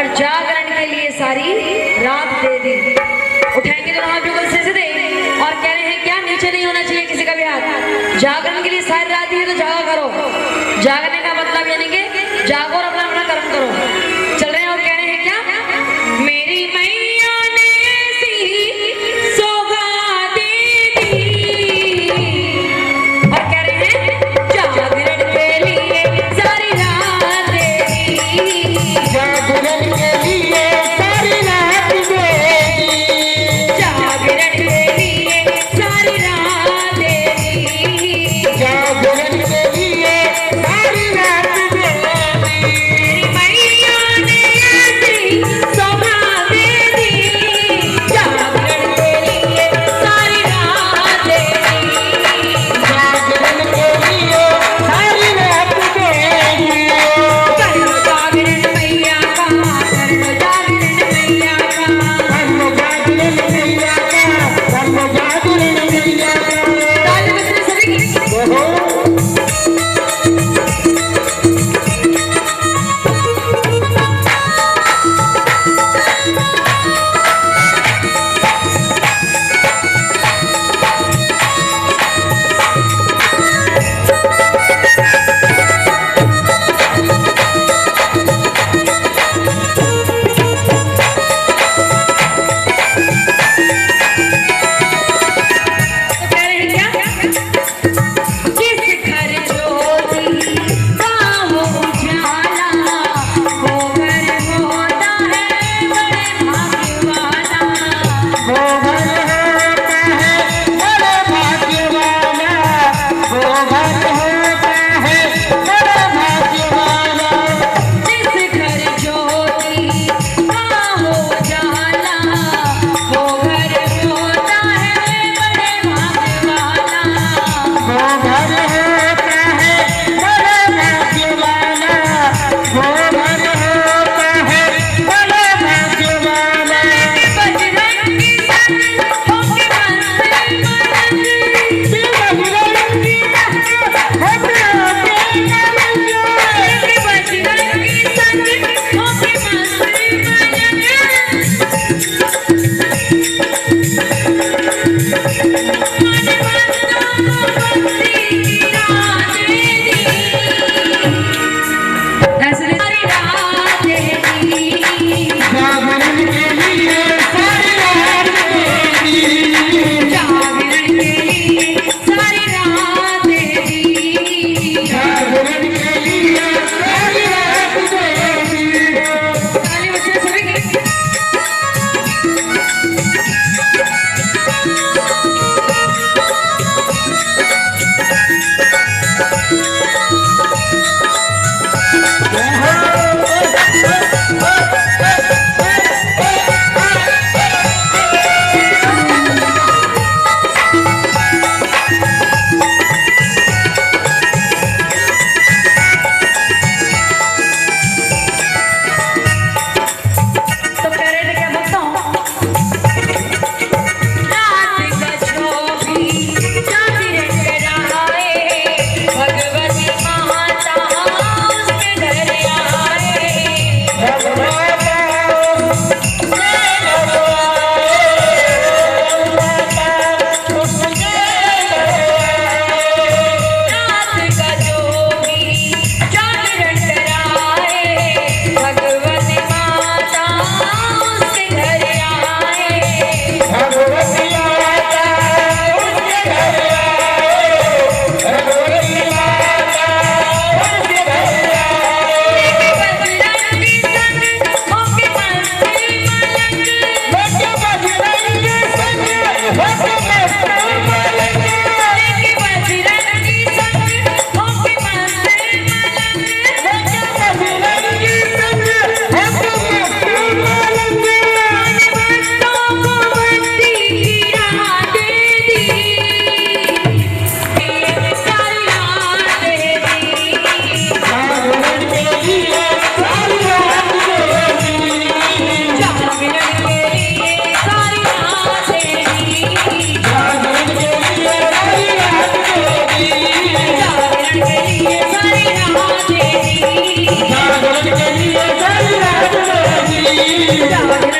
और जागरण के लिए सारी रात दे दी। उठाएंगे दोनों हाथ बिल्कुल सीधे और कह रहे हैं क्या नीचे नहीं होना चाहिए किसी का भी हाथ। जागरण के लिए सारी रात दी है तो जागा करो। जागने का मतलब यानी कि जागो और अपना अपना कर्म करो। चल रहे हैं और कह रहे हैं क्या, मेरी मैया ने ऐसी सौगात दी और कह रहे हैं जागरण के लिए सारी रात दे दी। जागरण के लिए सारी रात दे दी। जागरण के लिए सारी रात दे दी। जागरण के लिए सारी रात दे दी। मेरी मैया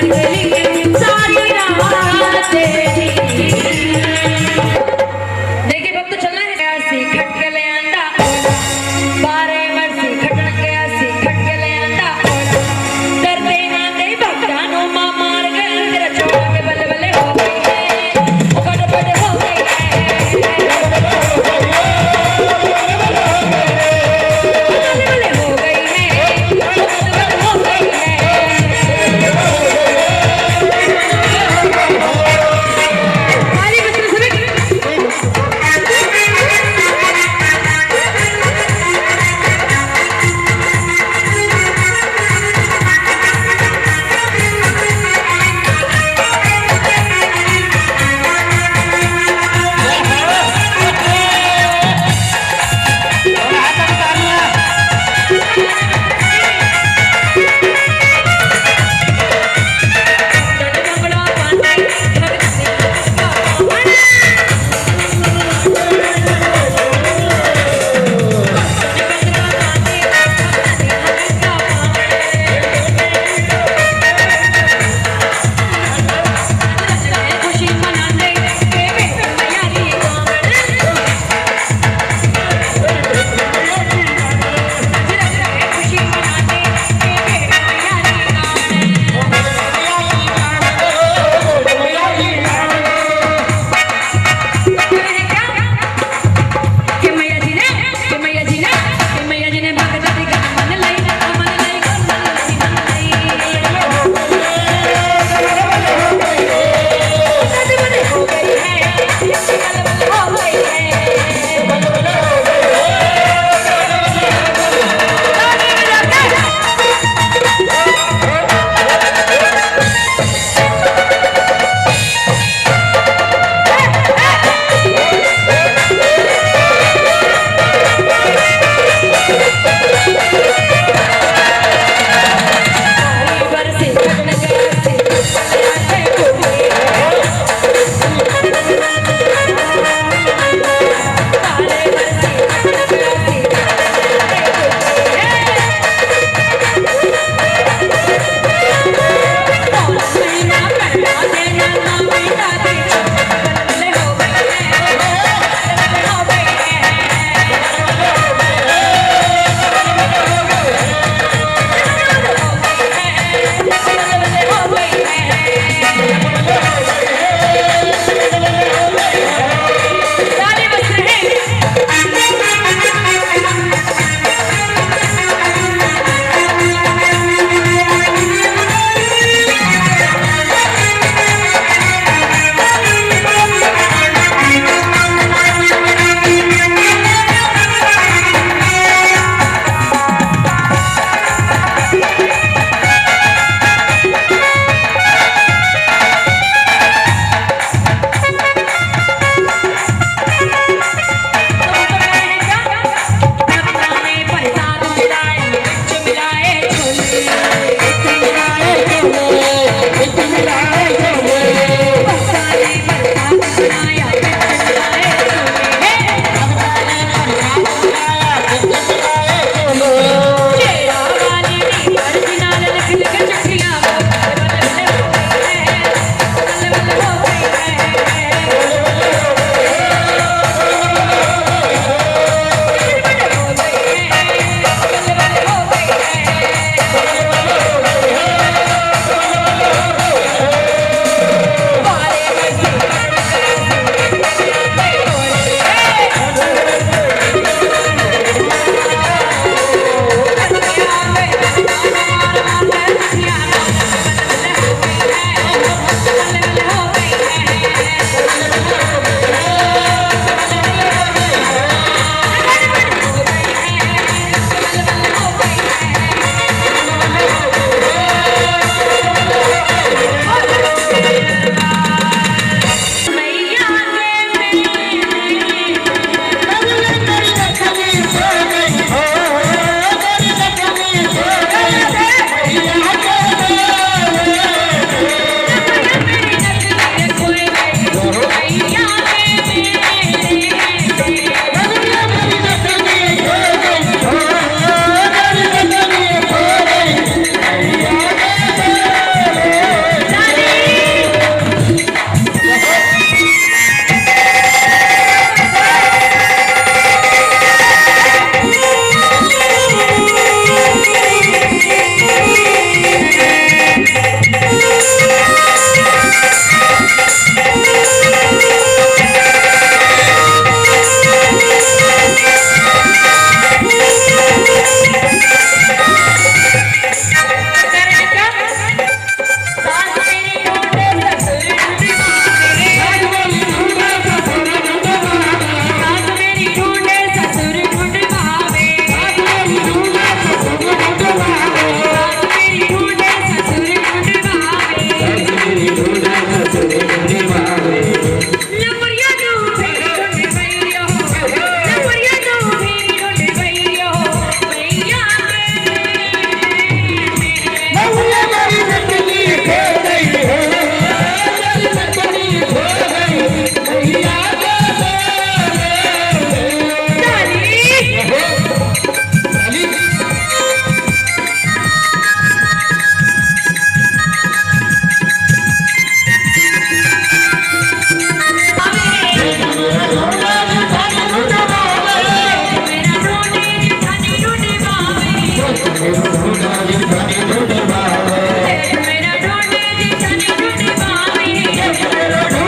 जागरण के लिए सारी रात तेरी। देखिए भक्त चलना है ऐसी खटके ले आंदा ओला, 12 वर्षी खटन के ऐसी खटके ले आंदा ओला, डरते ना दे भक्ता नो मां मार गए तेरा चौड़ा के बल्ले बल्ले हो गई है, ओ गड़बड़ हो गई है, बल्ले बल्ले हो गई है, ओ गड़बड़ हो गई है। भले गुण बाबा